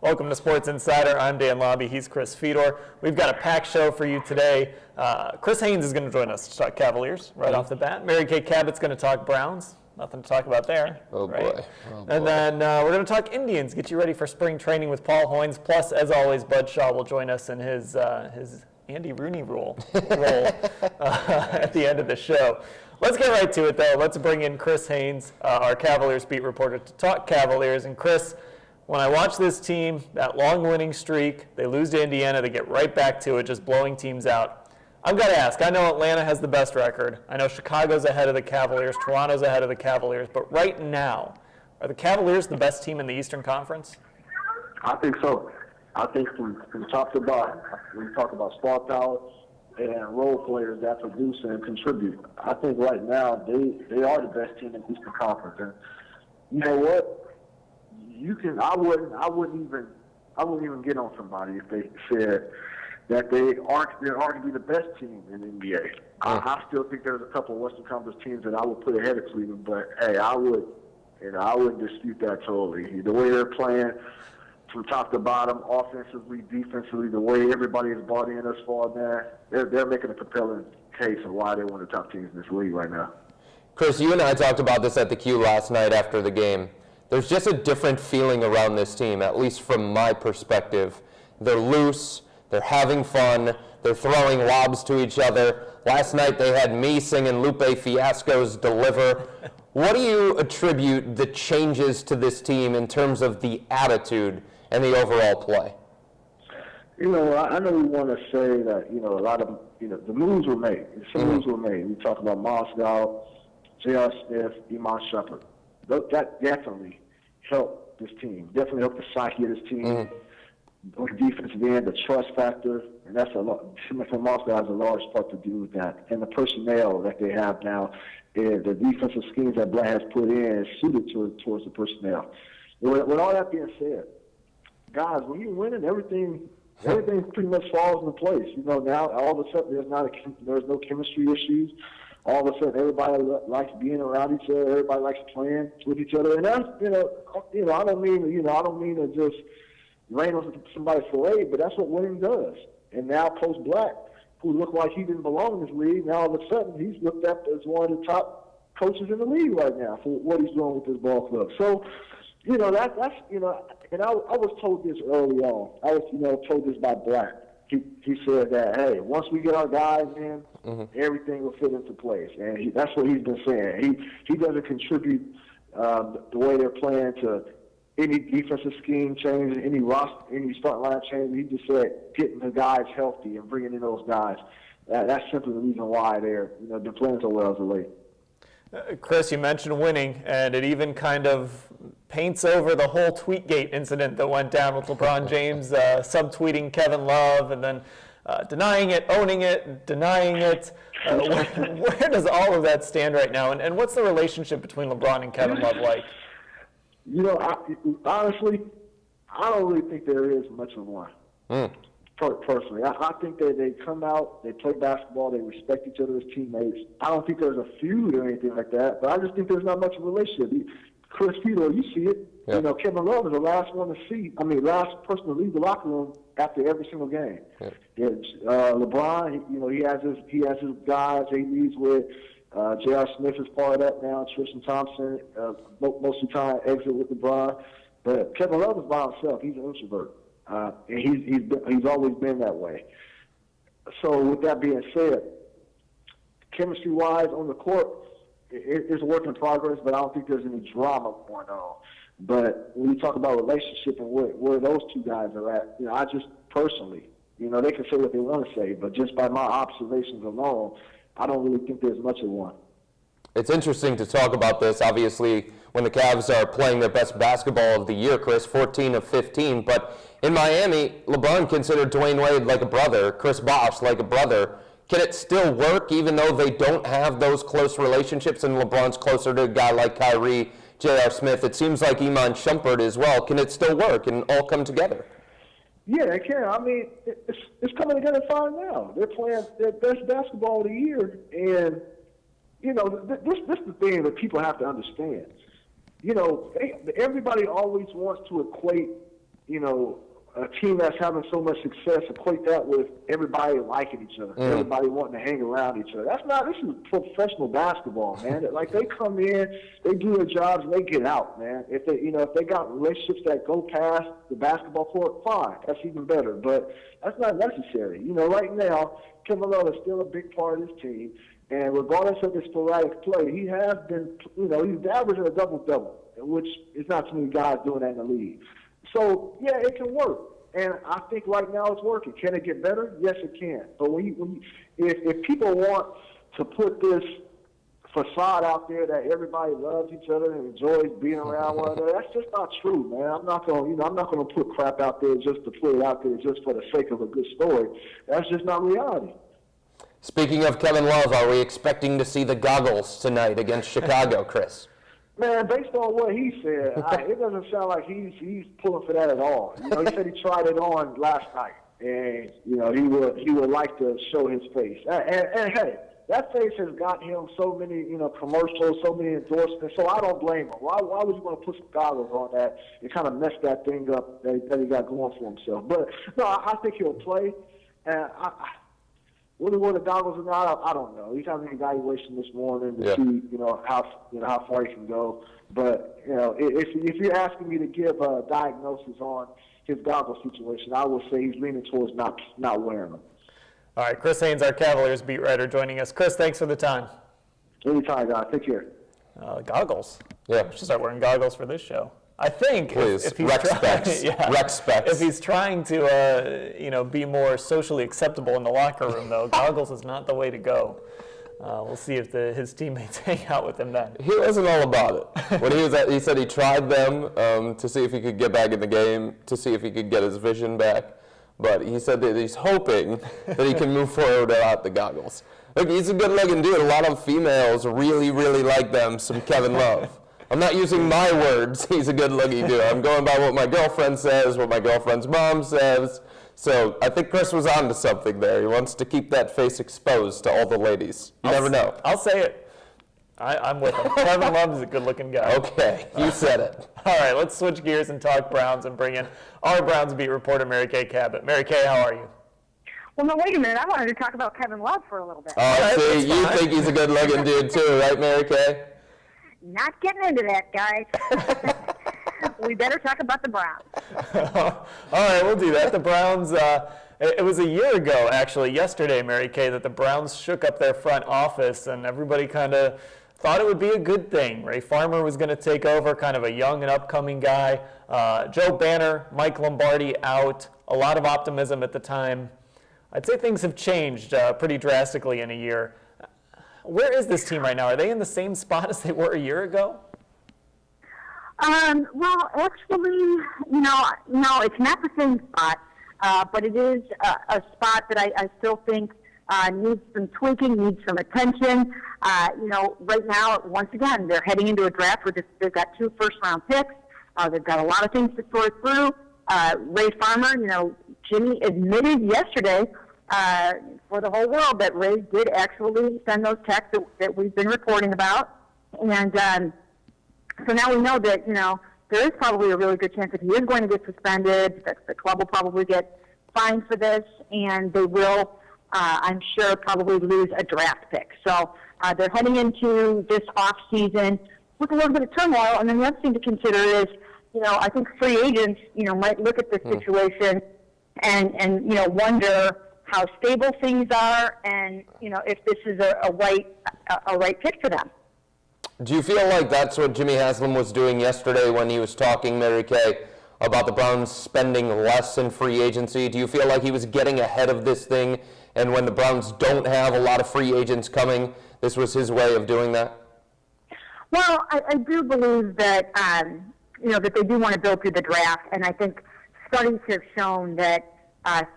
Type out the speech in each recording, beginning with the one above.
Welcome to Sports Insider. I'm Dan Labbe. He's Chris Fedor. We've got a packed show for you today. Chris Haynes is going to join us to talk Cavaliers right off the bat. Mary Kay Cabot's going to talk Browns. Nothing to talk about there. Oh, right? boy. Oh, and then we're going to talk Indians, get you ready for spring training with Paul Hoynes. Plus, as always, Bud Shaw will join us in his Andy Rooney role at the end of the show. Let's get right to it, though. Let's bring in Chris Haynes, our Cavaliers beat reporter, to talk Cavaliers. And Chris, when I watch this team, that long winning streak, they lose to Indiana, they get right back to it, just blowing teams out. I've got to ask, I know Atlanta has the best record. I know Chicago's ahead of the Cavaliers, Toronto's ahead of the Cavaliers, but right now, are the Cavaliers the best team in the Eastern Conference? I think so. I think when we talk about star power and role players that produce and contribute, I think right now they are the best team in the Eastern Conference. And you know what? I wouldn't even get on somebody if they said that they arguably the best team in the NBA. I still think there's a couple of Western Conference teams that I would put ahead of Cleveland, but hey, I wouldn't dispute that totally. The way they're playing from top to bottom, offensively, defensively, the way everybody is bought in thus far, man, they're making a compelling case of why they're one of the top teams in this league right now. Chris, you and I talked about this at the Q last night after the game. There's just a different feeling around this team, at least from my perspective. They're loose, they're having fun, they're throwing lobs to each other. Last night they had me singing Lupe Fiasco's Deliver. What do you attribute the changes to this team in terms of the attitude and the overall play? You know, I know we want to say that, a lot of, the moves were made. Some moves were made. We talk about Moscow, J.R. Smith, Iman Shumpert. That definitely helped this team. Definitely helped the psyche of this team. On the defensive end, the trust factor, and that's a lot. Timothy Moscow has a large part to do with that. And the personnel that they have now, and the defensive schemes that Black has put in is suited towards the personnel. With all that being said, guys, when you're winning, everything pretty much falls into place. Now all of a sudden there's no chemistry issues. All of a sudden, everybody likes being around each other. Everybody likes playing with each other, and that's I don't mean to just rain on somebody's parade, but that's what winning does. And now, Coach Black, who looked like he didn't belong in this league, now all of a sudden he's looked at as one of the top coaches in the league right now for what he's doing with this ball club. So, and I was told this early on. I was told this by Black. He said that, hey, once we get our guys in, everything will fit into place. And that's what he's been saying. He doesn't contribute the way they're playing to any defensive scheme change, any start line change. He just said getting the guys healthy and bringing in those guys. That's simply the reason why they're playing so well as of late. Chris, you mentioned winning, and it even kind of paints over the whole Tweetgate incident that went down with LeBron-James subtweeting Kevin Love and then denying it, owning it, denying it. Where does all of that stand right now, and what's the relationship between LeBron and Kevin Love like? Honestly, I don't really think there is much of one. Personally, I think that they come out, they play basketball, they respect each other as teammates. I don't think there's a feud or anything like that, but I just think there's not much of a relationship. Chris Fedor, you see it. Yep. Kevin Love is the last last person to leave the locker room after every single game. Yep. LeBron, he has his guys he leads with. J.R. Smith is fired up now. Tristan Thompson, most of the time, exit with LeBron. But Kevin Love is by himself. He's an introvert. And he's always been that way. So with that being said, chemistry-wise on the court, it's a work in progress, but I don't think there's any drama going on. But when you talk about relationship and where those two guys are at, I just personally, they can say what they want to say, but just by my observations alone, I don't really think there's much of one. It's interesting to talk about this, obviously, when the Cavs are playing their best basketball of the year, Chris, 14 of 15. But in Miami, LeBron considered Dwayne Wade like a brother, Chris Bosh like a brother. Can it still work even though they don't have those close relationships and LeBron's closer to a guy like Kyrie, J.R. Smith? It seems like Iman Shumpert as well. Can it still work and all come together? Yeah, it can. I mean, it's coming together fine now. They're playing their best basketball of the year, and this is the thing that people have to understand. Everybody always wants to equate a team that's having so much success, equate that with everybody liking each other, everybody wanting to hang around each other. This is professional basketball, man. Like, they come in, they do their jobs, and they get out, man. If they got relationships that go past the basketball court, fine, that's even better. But that's not necessary. Right now, Kevin Love is still a big part of this team, and regardless of his sporadic play, he has been, he's averaging a double-double, which is not too many guys doing that in the league. So, yeah, it can work. And I think right now it's working. Can it get better? Yes, it can. But if people want to put this facade out there that everybody loves each other and enjoys being around one another, that's just not true, man. I'm not going to put crap out there just to put it out there just for the sake of a good story. That's just not reality. Speaking of Kevin Love, are we expecting to see the goggles tonight against Chicago, Chris? Man, based on what he said, it doesn't sound like he's pulling for that at all. He said he tried it on last night, and he would like to show his face. And hey, that face has got him so many commercials, so many endorsements. So I don't blame him. Why would you want to put some goggles on that and kind of mess that thing up that he got going for himself? But no, I think he'll play. And whether the goggles or not, I don't know. He's having an evaluation this morning to see, how far he can go. But if you're asking me to give a diagnosis on his goggle situation, I would say he's leaning towards not wearing them. All right, Chris Haynes, our Cavaliers beat writer, joining us. Chris, thanks for the time. Anytime, guys. Take care. Goggles. Yeah. I should start wearing goggles for this show. I think Please, if he's rec specs. Rec specs. If he's trying to be more socially acceptable in the locker room, though, goggles is not the way to go. We'll see if his teammates hang out with him then. He wasn't all about it. When he said he tried them to see if he could get back in the game, to see if he could get his vision back. But he said that he's hoping that he can move forward without the goggles. Look, he's a good-looking dude. A lot of females really, really like some Kevin Love. I'm not using my words, he's a good-looking dude. I'm going by what my girlfriend says, what my girlfriend's mom says. So I think Chris was on to something there. He wants to keep that face exposed to all the ladies. You never know. I'll say it. I'm with him. Kevin Love is a good-looking guy. Okay, you said it. All right, let's switch gears and talk Browns and bring in our Browns beat reporter, Mary Kay Cabot. Mary Kay, how are you? Well, no, wait a minute. I wanted to talk about Kevin Love for a little bit. Oh, see, you think he's a good-looking dude too, right, Mary Kay? Not getting into that, guys. We better talk about the Browns. All right, we'll do that. The Browns, it was a year ago, actually, yesterday, Mary Kay, that the Browns shook up their front office, and everybody kind of thought it would be a good thing. Ray Farmer was going to take over, kind of a young and upcoming guy. Joe Banner, Mike Lombardi out. A lot of optimism at the time. I'd say things have changed pretty drastically in a year. Where is this team right now? Are they in the same spot as they were a year ago? Well, actually, no, it's not the same spot, but it is a spot that I still think needs some tweaking, needs some attention. Right now, once again, they're heading into a draft where they've got 2 first-round picks. They've got a lot of things to sort through. Ray Farmer, Jimmy admitted yesterday for the whole world that Ray did actually send those texts that we've been reporting about. And so now we know that, there is probably a really good chance that he is going to get suspended, that the club will probably get fined for this, and they will, I'm sure, probably lose a draft pick. So they're heading into this off-season with a little bit of turmoil. And then the other thing to consider is, I think free agents, might look at this situation and wonder how stable things are and, if this is a right pick for them. Do you feel like that's what Jimmy-Haslam was doing yesterday when he was talking, Mary Kay, about the Browns spending less in free agency? Do you feel like he was getting ahead of this thing, and when the Browns don't have a lot of free agents coming, this was his way of doing that? Well, I do believe that, that they do want to build through the draft, and I think studies have shown that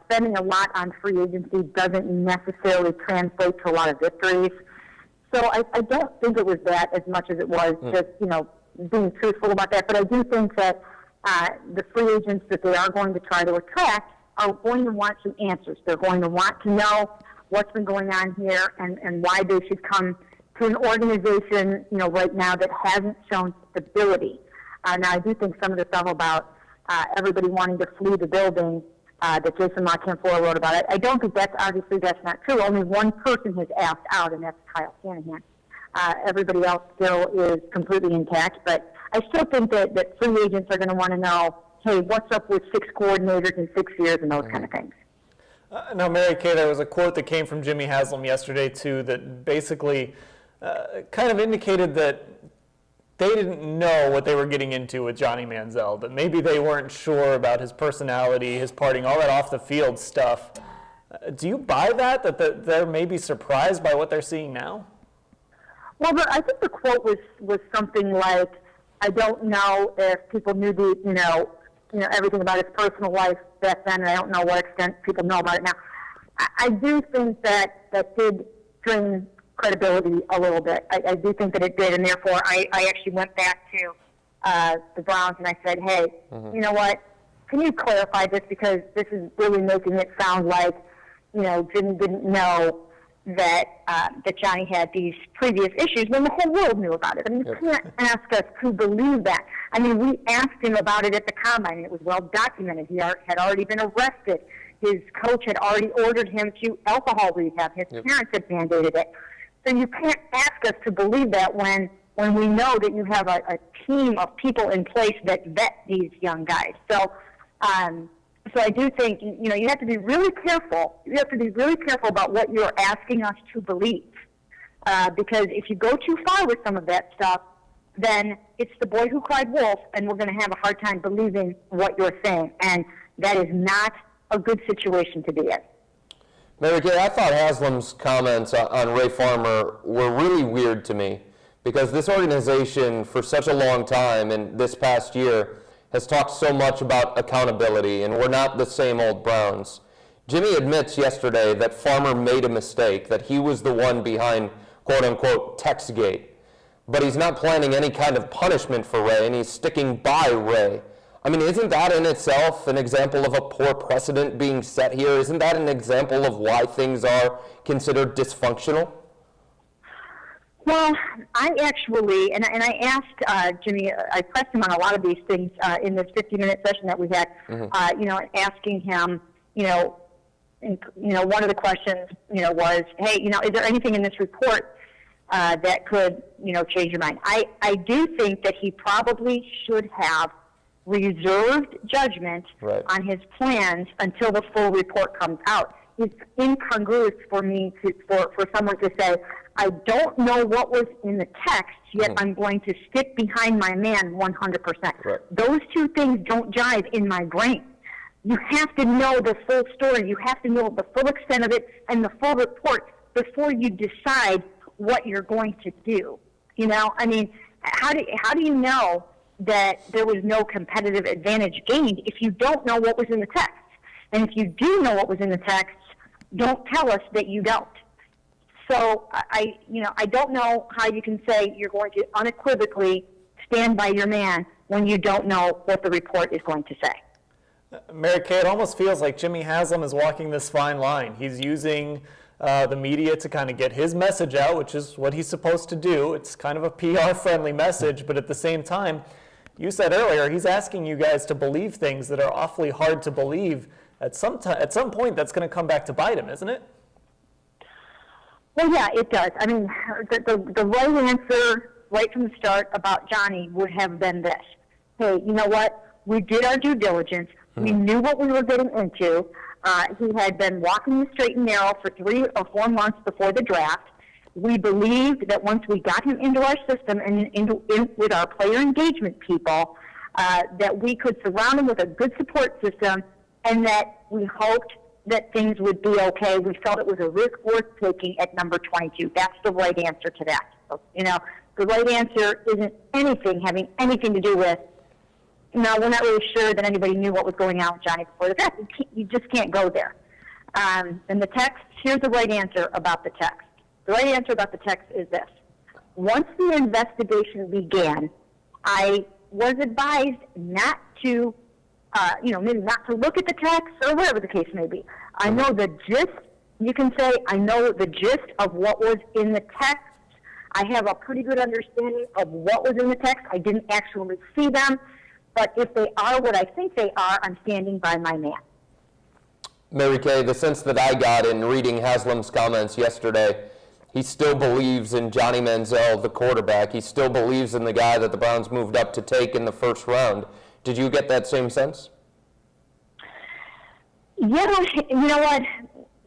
spending a lot on free agency doesn't necessarily translate to a lot of victories. So I don't think it was that as much as it was just, being truthful about that. But I do think that the free agents that they are going to try to attract are going to want some answers. They're going to want to know what's been going on here and why they should come to an organization, right now that hasn't shown stability. Now, I do think some of the stuff about everybody wanting to flee the building that Jason LaCanfora wrote about. I don't think that's not true. Only one person has asked out, and that's Kyle Shanahan. Everybody else still is completely intact, but I still think that free agents are going to want to know, hey, what's up with 6 coordinators in 6 years and those kind of things. Now, Mary Kay, there was a quote that came from Jimmy-Haslam yesterday, too, that basically kind of indicated that they didn't know what they were getting into with Johnny-Manziel, that maybe they weren't sure about his personality, his partying, all that off-the-field stuff. Do you buy that they're maybe surprised by what they're seeing now? Well, I think the quote was something like, I don't know if people knew everything about his personal life back then, and I don't know what extent people know about it now. I do think that did strain credibility a little bit. I do think that it did, and therefore I actually went back to the Browns and I said, hey, you know what, can you clarify this, because this is really making it sound like, Jimmy didn't know that Johnny had these previous issues when the whole world knew about it. I mean, you can't ask us to believe that. I mean, we asked him about it at the Combine, and it was well documented. He had already been arrested. His coach had already ordered him to alcohol rehab. His parents had mandated it. So you can't ask us to believe that when we know that you have a team of people in place that vet these young guys. So I do think, you have to be really careful. You have to be really careful about what you're asking us to believe. Because if you go too far with some of that stuff, then it's the boy who cried wolf, and we're going to have a hard time believing what you're saying. And that is not a good situation to be in. Mary Kay, I thought Haslam's comments on Ray Farmer were really weird to me, because this organization for such a long time and this past year has talked so much about accountability, and we're not the same old Browns. Jimmy admits yesterday that Farmer made a mistake, that he was the one behind quote-unquote Textgate, but he's not planning any kind of punishment for Ray, and he's sticking by Ray. I mean, isn't that in itself an example of a poor precedent being set here? Isn't that an example of why things are considered dysfunctional? Well, I actually, and I asked Jimmy, I pressed him on a lot of these things in this 50-minute session that we had, asking him, one of the questions, was, hey, is there anything in this report that could, change your mind? I do think that he probably should have reserved judgment on his plans until the full report comes out. It's incongruous for me for someone to say, I don't know what was in the text, yet I'm going to stick behind my man 100%. Right. Those two things don't jive in my brain. You have to know the full story. You have to know the full extent of it and the full report before you decide what you're going to do. I mean, how do you know that there was no competitive advantage gained if you don't know what was in the text? And if you do know what was in the text, don't tell us that you don't. So I don't know how you can say you're going to unequivocally stand by your man when you don't know what the report is going to say. Mary Kay, it almost feels like Jimmy-Haslam is walking this fine line. He's using the media to kind of get his message out, which is what he's supposed to do. It's kind of a PR-friendly message, but at the same time, you said earlier, he's asking you guys to believe things that are awfully hard to believe. At some point, that's going to come back to bite him, isn't it? Well, yeah, it does. I mean, the right answer right from the start about Johnny would have been this. Hey, you know what? We did our due diligence. We knew what we were getting into. He had been walking the straight and narrow for 3 or 4 months before the draft. We believed that once we got him into our system and in with our player engagement people, that we could surround him with a good support system, and that we hoped that things would be okay. We felt it was a risk worth taking at number 22. That's the right answer to that. So, the right answer isn't having anything to do with, no, we're not really sure that anybody knew what was going on with Johnny before the draft. You just can't go there. And the text, here's the right answer about the text. The right answer about the text is this. Once the investigation began, I was advised not to maybe not to look at the text or whatever the case may be. I know the gist, you can say, I know the gist of what was in the text. I have a pretty good understanding of what was in the text. I didn't actually see them. But if they are what I think they are, I'm standing by my man. Mary Kay, the sense that I got in reading Haslam's comments yesterday, he still believes in Johnny-Manziel, the quarterback. He still believes in the guy that the Browns moved up to take in the first round. Did you get that same sense? Yeah, you know what?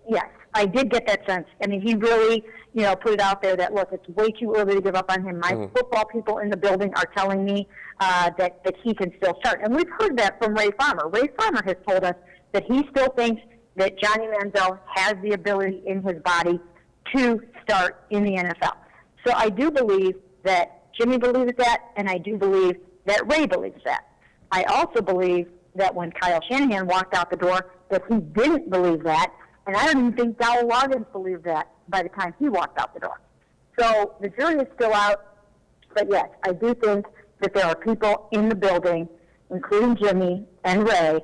Yes, I did get that sense. I mean, he really, put it out there that, look, it's way too early to give up on him. My football people in the building are telling me that he can still start. And we've heard that from Ray Farmer. Ray Farmer has told us that he still thinks that Johnny-Manziel has the ability in his body to start in the NFL. So I do believe that Jimmy believes that, and I do believe that Ray believes that. I also believe that when Kyle Shanahan walked out the door, that he didn't believe that, and I don't even think Dowell Loggins believed that by the time he walked out the door. So the jury is still out, but yes, I do think that there are people in the building, including Jimmy and Ray,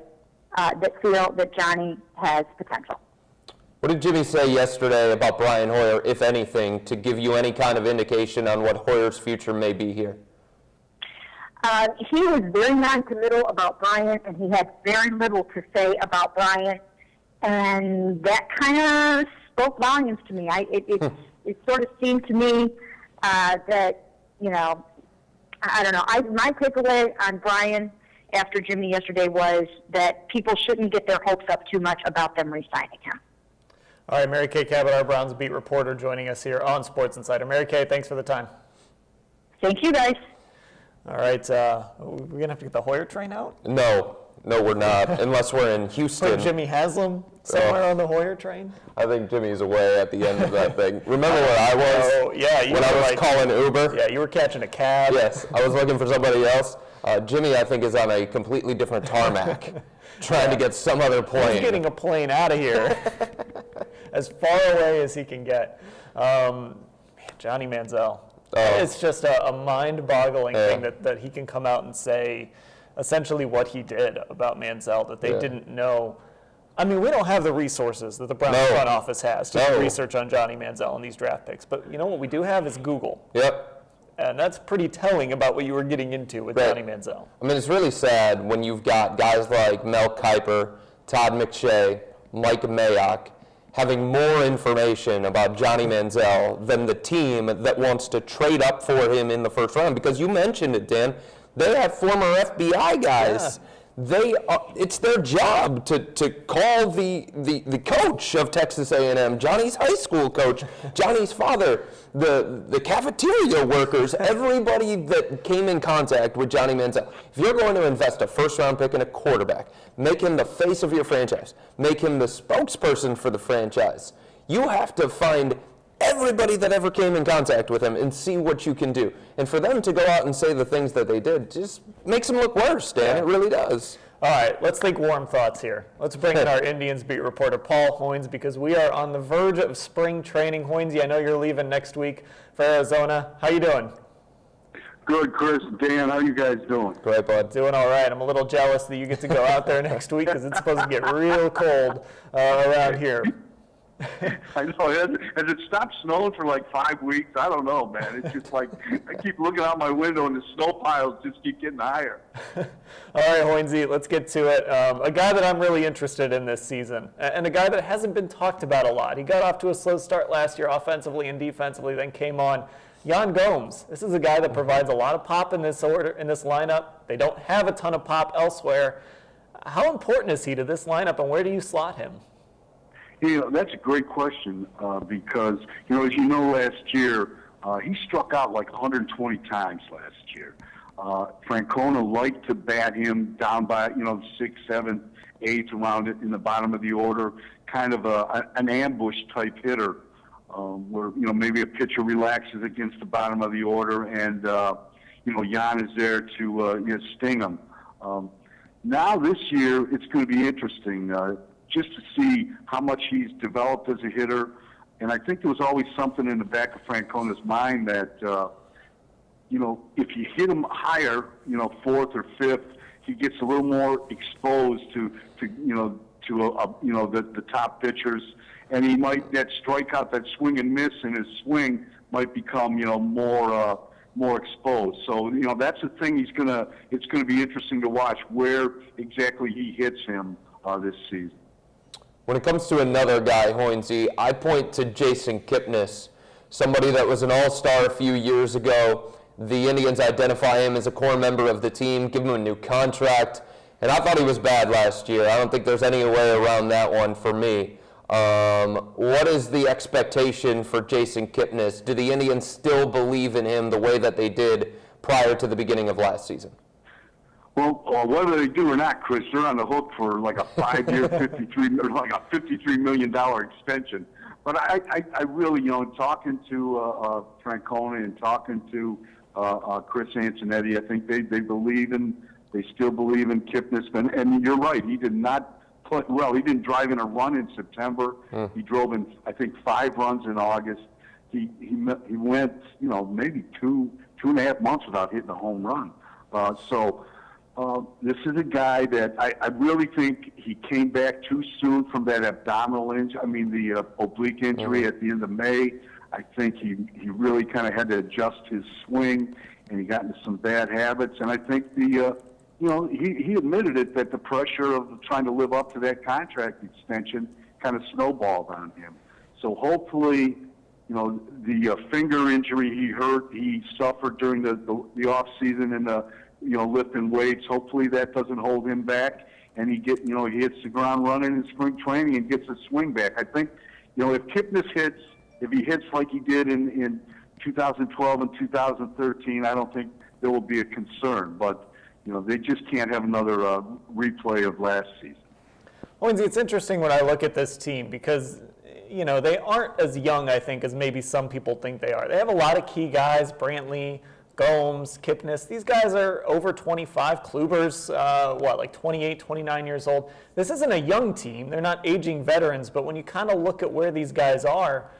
that feel that Johnny has potential. What did Jimmy say yesterday about Brian Hoyer, if anything, to give you any kind of indication on what Hoyer's future may be here? He was very non-committal about Brian, and he had very little to say about Brian, and that kind of spoke volumes to me. It sort of seemed to me that, I don't know. My takeaway on Brian after Jimmy yesterday was that people shouldn't get their hopes up too much about them re-signing him. All right, Mary Kay Cabot, our Browns beat reporter, joining us here on Sports Insider. Mary Kay, thanks for the time. Thank you, guys. All right, we're going to have to get the Hoyer train out? No, we're not, unless we're in Houston. Put Jimmy-Haslam somewhere on the Hoyer train? I think Jimmy's away at the end of that thing. Remember where I was? Oh, yeah. When I was calling Uber? Yeah, you were catching a cab. Yes, I was looking for somebody else. Jimmy, I think, is on a completely different tarmac, trying to get some other plane. He's getting a plane out of here as far away as he can get. Johnny-Manziel. It's just a mind-boggling thing that he can come out and say essentially what he did about Manziel, that they didn't know. I mean, we don't have the resources that the Browns front office has to do research on Johnny-Manziel and these draft picks. But you know what we do have is Google. Yep. And that's pretty telling about what you were getting into with Johnny-Manziel. I mean, it's really sad when you've got guys like Mel Kiper, Todd McShay, Mike Mayock, having more information about Johnny-Manziel than the team that wants to trade up for him in the first round. Because you mentioned it, Dan, they have former FBI guys. It's their job to call the coach of Texas A&M, Johnny's high school coach, Johnny's father, the cafeteria workers, everybody that came in contact with Johnny-Manziel. If you're going to invest a first-round pick in a quarterback, make him the face of your franchise, make him the spokesperson for the franchise, you have to find everybody that ever came in contact with him and see what you can do. And for them to go out and say the things that they did just makes them look worse, Dan. It really does. All right, let's think warm thoughts here. Let's bring in our Indians beat reporter, Paul Hoynes, because we are on the verge of spring training. Hoynesy, I know you're leaving next week for Arizona. How you doing? Good, Chris. Dan, how you guys doing? Great, bud. Doing all right. I'm a little jealous that you get to go out there next week because it's supposed to get real cold around here. I know. Has it stopped snowing for like 5 weeks? I don't know, man. It's just like I keep looking out my window and the snow piles just keep getting higher. All right, Hoynesy, let's get to it. A guy that I'm really interested in this season, and a guy that hasn't been talked about a lot. He got off to a slow start last year offensively and defensively, then came on. Yan Gomes. This is a guy that provides a lot of pop in this lineup. They don't have a ton of pop elsewhere. How important is he to this lineup, and where do you slot him? That's a great question because, as you know, last year, he struck out like 120 times last year. Francona liked to bat him down by, 6th, 7th, 8th, around it in the bottom of the order, kind of an ambush type hitter where, maybe a pitcher relaxes against the bottom of the order and, Jan is there to sting him. Now this year, it's going to be interesting. Just to see how much he's developed as a hitter. And I think there was always something in the back of Francona's mind that, if you hit him higher, 4th or 5th, he gets a little more exposed to the top pitchers. And he might, that strikeout, that swing and miss in his swing might become, more more exposed. So, that's the thing it's going to be interesting to watch where exactly he hits him this season. When it comes to another guy, Hoynesy, I point to Jason Kipnis, somebody that was an all-star a few years ago. The Indians identify him as a core member of the team, give him a new contract, and I thought he was bad last year. I don't think there's any way around that one for me. What is the expectation for Jason Kipnis? Do the Indians still believe in him the way that they did prior to the beginning of last season? Well, whether they do or not, Chris, they're on the hook for like a 5-year, $53 million extension. But I really, talking to Francona and talking to Chris Antonetti, I think they still believe in Kipnis. And you're right, he did not play well. He didn't drive in a run in September. He drove in, I think, 5 runs in August. He went, maybe two and a half months without hitting a home run. This is a guy that I really think he came back too soon from that abdominal injury. I mean, the oblique injury at the end of May. I think he really kind of had to adjust his swing, and he got into some bad habits. And I think he admitted it, that the pressure of trying to live up to that contract extension kind of snowballed on him. So hopefully, the finger injury he suffered during the off season and the lifting weights. Hopefully that doesn't hold him back, and he hits the ground running in spring training and gets a swing back. I think, if Kipnis if he hits like he did in 2012 and 2013, I don't think there will be a concern. But they just can't have another replay of last season. Hoynes, it's interesting when I look at this team because they aren't as young, I think, as maybe some people think they are. They have a lot of key guys: Brantley, Gomes, Kipnis. These guys are over 25. Kluber's, 28, 29 years old. This isn't a young team. They're not aging veterans, but when you kind of look at where these guys are,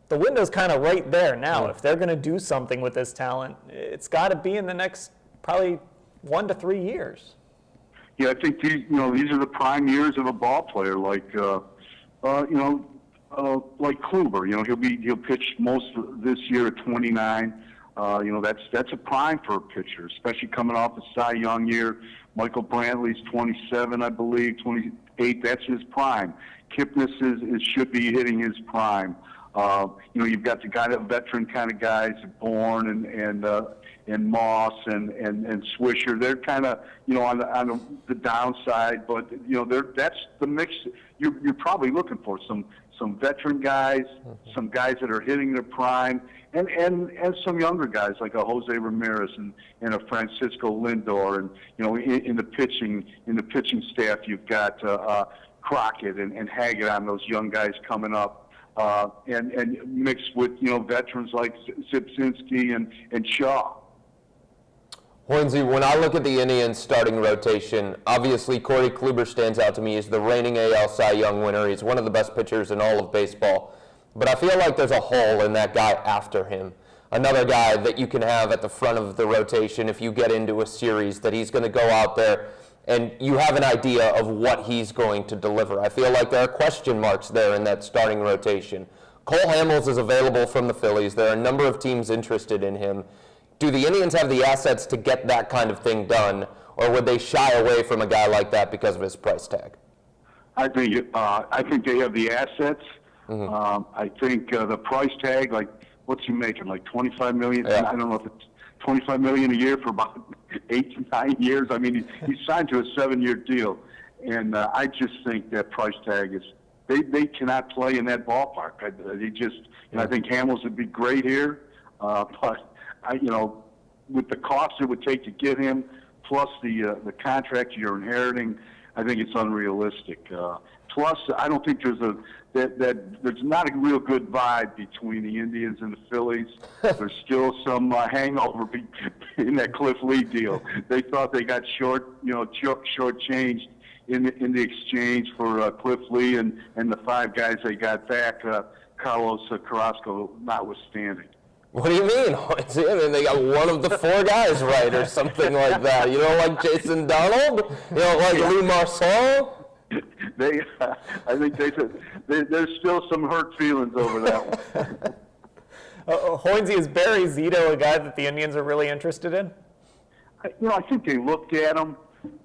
the window's kind of right there now. If they're going to do something with this talent, it's got to be in the next probably 1 to 3 years. Yeah, I think these are the prime years of a ball player like Kluber. He'll pitch most of this year at 29. That's a prime for a pitcher, especially coming off a Cy Young year. Michael Brantley's 27, I believe, 28. That's his prime. Kipnis should be hitting his prime. You've got the veteran kind of guys, Bourne and Moss and Swisher. They're kind of on the downside, but that's the mix you're probably looking for. Some veteran guys, some guys that are hitting their prime, and some younger guys like a Jose Ramirez and a Francisco Lindor, and in the pitching staff you've got Crockett and Haggett on those young guys coming up, and mixed with veterans like Zipsinski and Shaw. Hoynesy, when I look at the Indians starting rotation, obviously Corey Kluber stands out to me. He's the reigning AL Cy Young winner. He's one of the best pitchers in all of baseball. But I feel like there's a hole in that guy after him. Another guy that you can have at the front of the rotation if you get into a series that he's going to go out there and you have an idea of what he's going to deliver. I feel like there are question marks there in that starting rotation. Cole Hamels is available from the Phillies. There are a number of teams interested in him. Do the Indians have the assets to get that kind of thing done, or would they shy away from a guy like that because of his price tag? I think they have the assets. I think the price tag, like, what's he making? Like $25 million? Yeah. I don't know if it's $25 million a year for about 8 to 9 years. I mean, he signed to a 7-year deal, and I just think that price tag is. They cannot play in that ballpark. I think Hamels would be great here, but. With the cost it would take to get him, plus the contract you're inheriting, I think it's unrealistic. Plus, I don't think there's not a real good vibe between the Indians and the Phillies. There's still some hangover in that Cliff Lee deal. They thought they got shortchanged in the exchange for Cliff Lee and the 5 guys they got back, Carlos Carrasco notwithstanding. What do you mean? I mean, they got one of the 4 guys right or something like that. Like Jason Donald? Like Lou Marceau? I think there's still some hurt feelings over that one. Hoynes, is Barry Zito a guy that the Indians are really interested in? I think they looked at him,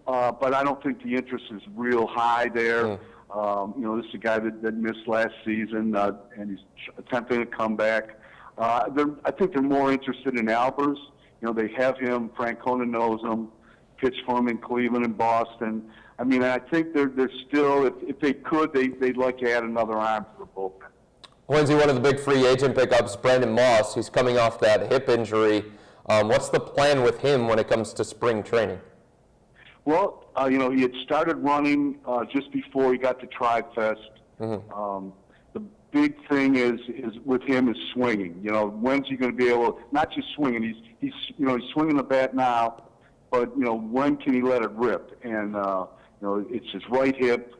but I don't think the interest is real high there. This is a guy that missed last season, and he's attempting a comeback. I think they're more interested in Albers. They have him. Francona knows him. Pitched for him in Cleveland and Boston. I think they're still, if they could, they'd like to add another arm to the bullpen. Hoynes, one of the big free agent pickups, Brandon Moss. He's coming off that hip injury. What's the plan with him when it comes to spring training? Well, he had started running just before he got to Tri-Fest. The big thing is with him is swinging. When's he going to be able? Not just swinging. He's swinging the bat now, but when can he let it rip? And it's his right hip.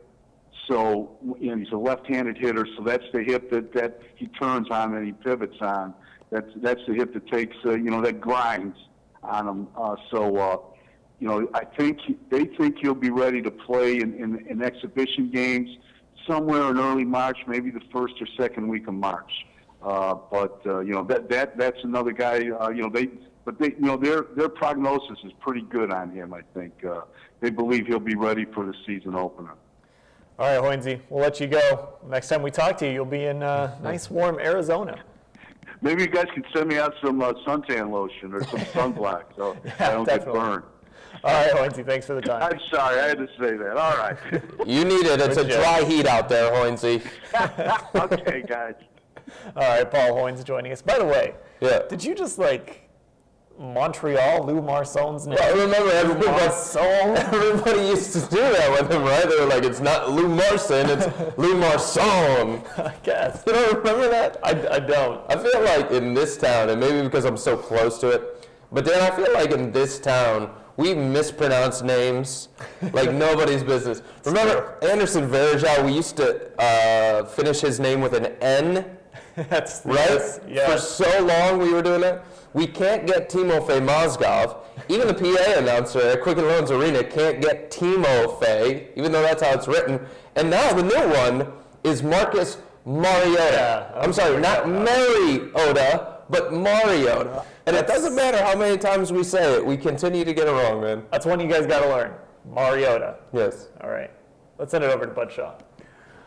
So he's a left-handed hitter, so that's the hip that he turns on and he pivots on. That's the hip that takes that grinds on him. I think they think he'll be ready to play in exhibition games somewhere in early March, maybe the first or second week of March. That's another guy. Their prognosis is pretty good on him. I think they believe he'll be ready for the season opener. All right, Hoynesy, we'll let you go. Next time we talk to you, you'll be in nice, warm Arizona. Maybe you guys could send me out some suntan lotion or some sunblock so I don't get burned. All right, Hoynesy, thanks for the time. I'm sorry, I had to say that. All right. You need it. It's a dry heat out there, Hoynesy. Okay, guys. All right, Paul Hoynes joining us. By the way, did you just Montreal, Lou Marsone's name? Well, remember, everybody used to do that with him, right? They were like, it's not Lou Marson, it's Lou Marsone. I guess. You don't remember that? I don't. I feel like in this town, and maybe because I'm so close to it, but then I feel like in this town, we mispronounce names like nobody's business. Remember Anderson Varejao, we used to finish his name with an N? That's right? Yeah. For so long we were doing that. We can't get Timofey Mozgov. Even the PA announcer at Quicken Loans Arena can't get Timofey, even though that's how it's written. And now the new one is Marcus Mariota. Yeah, I'm sorry, not Mariota, but Mariota. And it doesn't matter how many times we say it, we continue to get it wrong, man. That's one you guys got to learn. Mariota. Yes. All right. Let's send it over to Bud Shaw.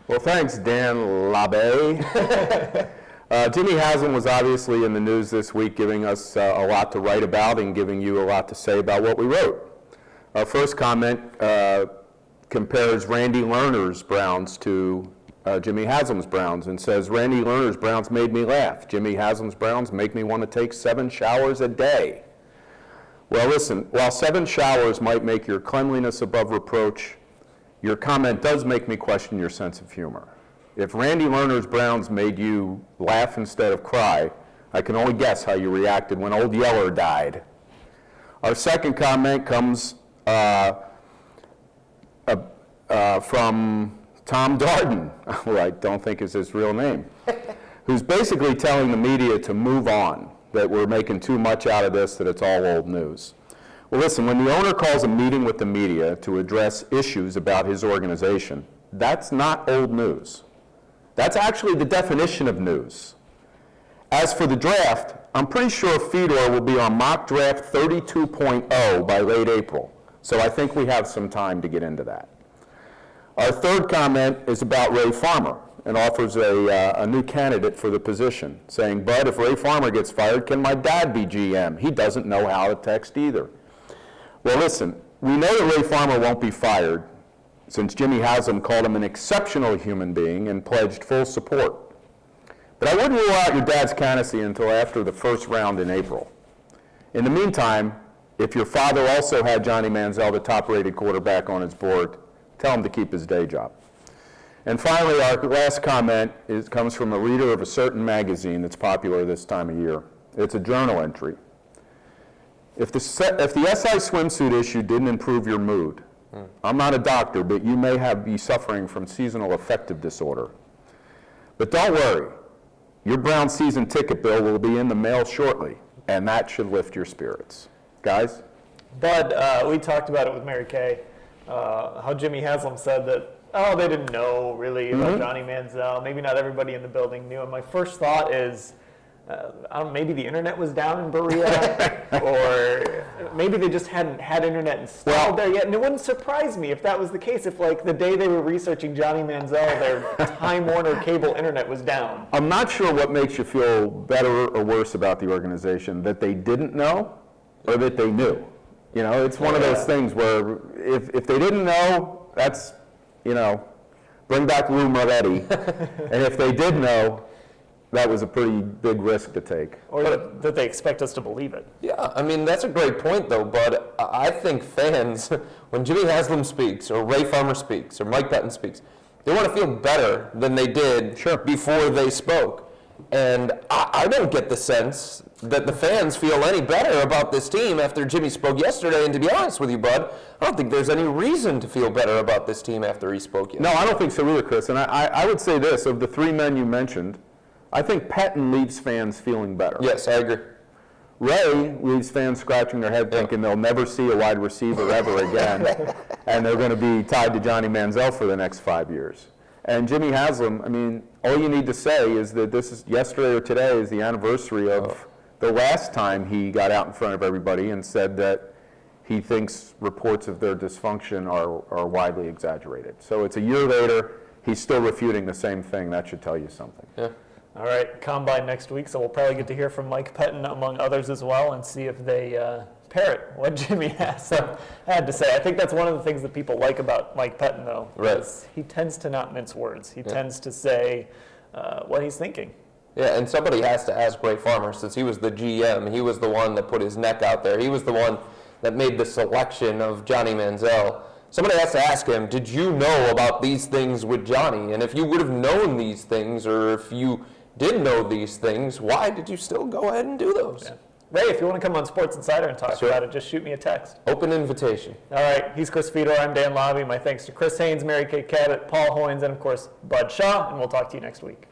Well, thanks, Dan Labbe. Jimmy-Haslam was obviously in the news this week, giving us a lot to write about and giving you a lot to say about what we wrote. Our first comment compares Randy Lerner's Browns to Jimmy-Haslam's Browns and says, Randy Lerner's Browns made me laugh. Jimmy-Haslam's Browns make me want to take 7 showers a day. Well, listen, while 7 showers might make your cleanliness above reproach, your comment does make me question your sense of humor. If Randy Lerner's Browns made you laugh instead of cry, I can only guess how you reacted when Old Yeller died. Our second comment comes from Tom Darden, who I don't think is his real name, who's basically telling the media to move on, that we're making too much out of this, that it's all old news. Well, listen, when the owner calls a meeting with the media to address issues about his organization, that's not old news. That's actually the definition of news. As for the draft, I'm pretty sure Fedor will be on mock draft 32.0 by late April, so I think we have some time to get into that. Our third comment is about Ray Farmer and offers a new candidate for the position, saying, Bud, if Ray Farmer gets fired, can my dad be GM? He doesn't know how to text either. Well, listen, we know that Ray Farmer won't be fired since Jimmy Haslam called him an exceptional human being and pledged full support. But I wouldn't rule out your dad's candidacy until after the first round in April. In the meantime, if your father also had Johnny-Manziel, the top-rated quarterback, on his board, tell him to keep his day job. And finally, our last comment comes from a reader of a certain magazine that's popular this time of year. It's a journal entry. If the SI swimsuit issue didn't improve your mood, I'm not a doctor, but you may be suffering from seasonal affective disorder. But don't worry, your Brown season ticket bill will be in the mail shortly, and that should lift your spirits. Guys? Bud, we talked about it with Mary Kay, how Jimmy Haslam said that, they didn't know really about Johnny Manziel. Maybe not everybody in the building knew. And my first thought is, maybe the internet was down in Berea, or maybe they just hadn't had internet installed there yet. And it wouldn't surprise me if that was the case, if like the day they were researching Johnny-Manziel, their Time Warner cable internet was down. I'm not sure what makes you feel better or worse about the organization, that they didn't know or that they knew. You know, it's one of those things where if they didn't know, that's, you know, bring back Lou Moretti. And if they did know, that was a pretty big risk to take. Or that they expect us to believe it. Yeah, I mean, that's a great point, though, but I think fans, when Jimmy-Haslam speaks, or Ray Farmer speaks, or Mike Pettine speaks, they want to feel better than they did before they spoke. And I don't get the sense that the fans feel any better about this team after Jimmy spoke yesterday. And to be honest with you, Bud, I don't think there's any reason to feel better about this team after he spoke yesterday. No, I don't think so either, Chris. And I would say this, of the three men you mentioned, I think Pettine leaves fans feeling better. Yes, I agree. Ray leaves fans scratching their head thinking they'll never see a wide receiver ever again, and they're going to be tied to Johnny-Manziel for the next 5 years. And Jimmy-Haslam, I mean, all you need to say is that this is yesterday or today is the anniversary of the last time he got out in front of everybody and said that he thinks reports of their dysfunction are widely exaggerated. So it's a year later, he's still refuting the same thing. That should tell you something. Yeah. All right, Combine next week, so we'll probably get to hear from Mike Pettine, among others as well, and see if they parrot what Jimmy had to say. I think that's one of the things that people like about Mike Pettine, though. Right. He tends to not mince words. He tends to say what he's thinking. Yeah, and somebody has to ask Ray Farmer, since he was the GM, he was the one that put his neck out there. He was the one that made the selection of Johnny-Manziel. Somebody has to ask him, did you know about these things with Johnny? And if you would have known these things, or if you did know these things, why did you still go ahead and do those? Yeah. Ray, if you want to come on Sports Insider and talk about it, just shoot me a text. Open invitation. All right, he's Chris Fedor. I'm Dan Labbe. My thanks to Chris Haynes, Mary Kay Cabot, Paul Hoynes, and of course, Bud Shaw, and we'll talk to you next week.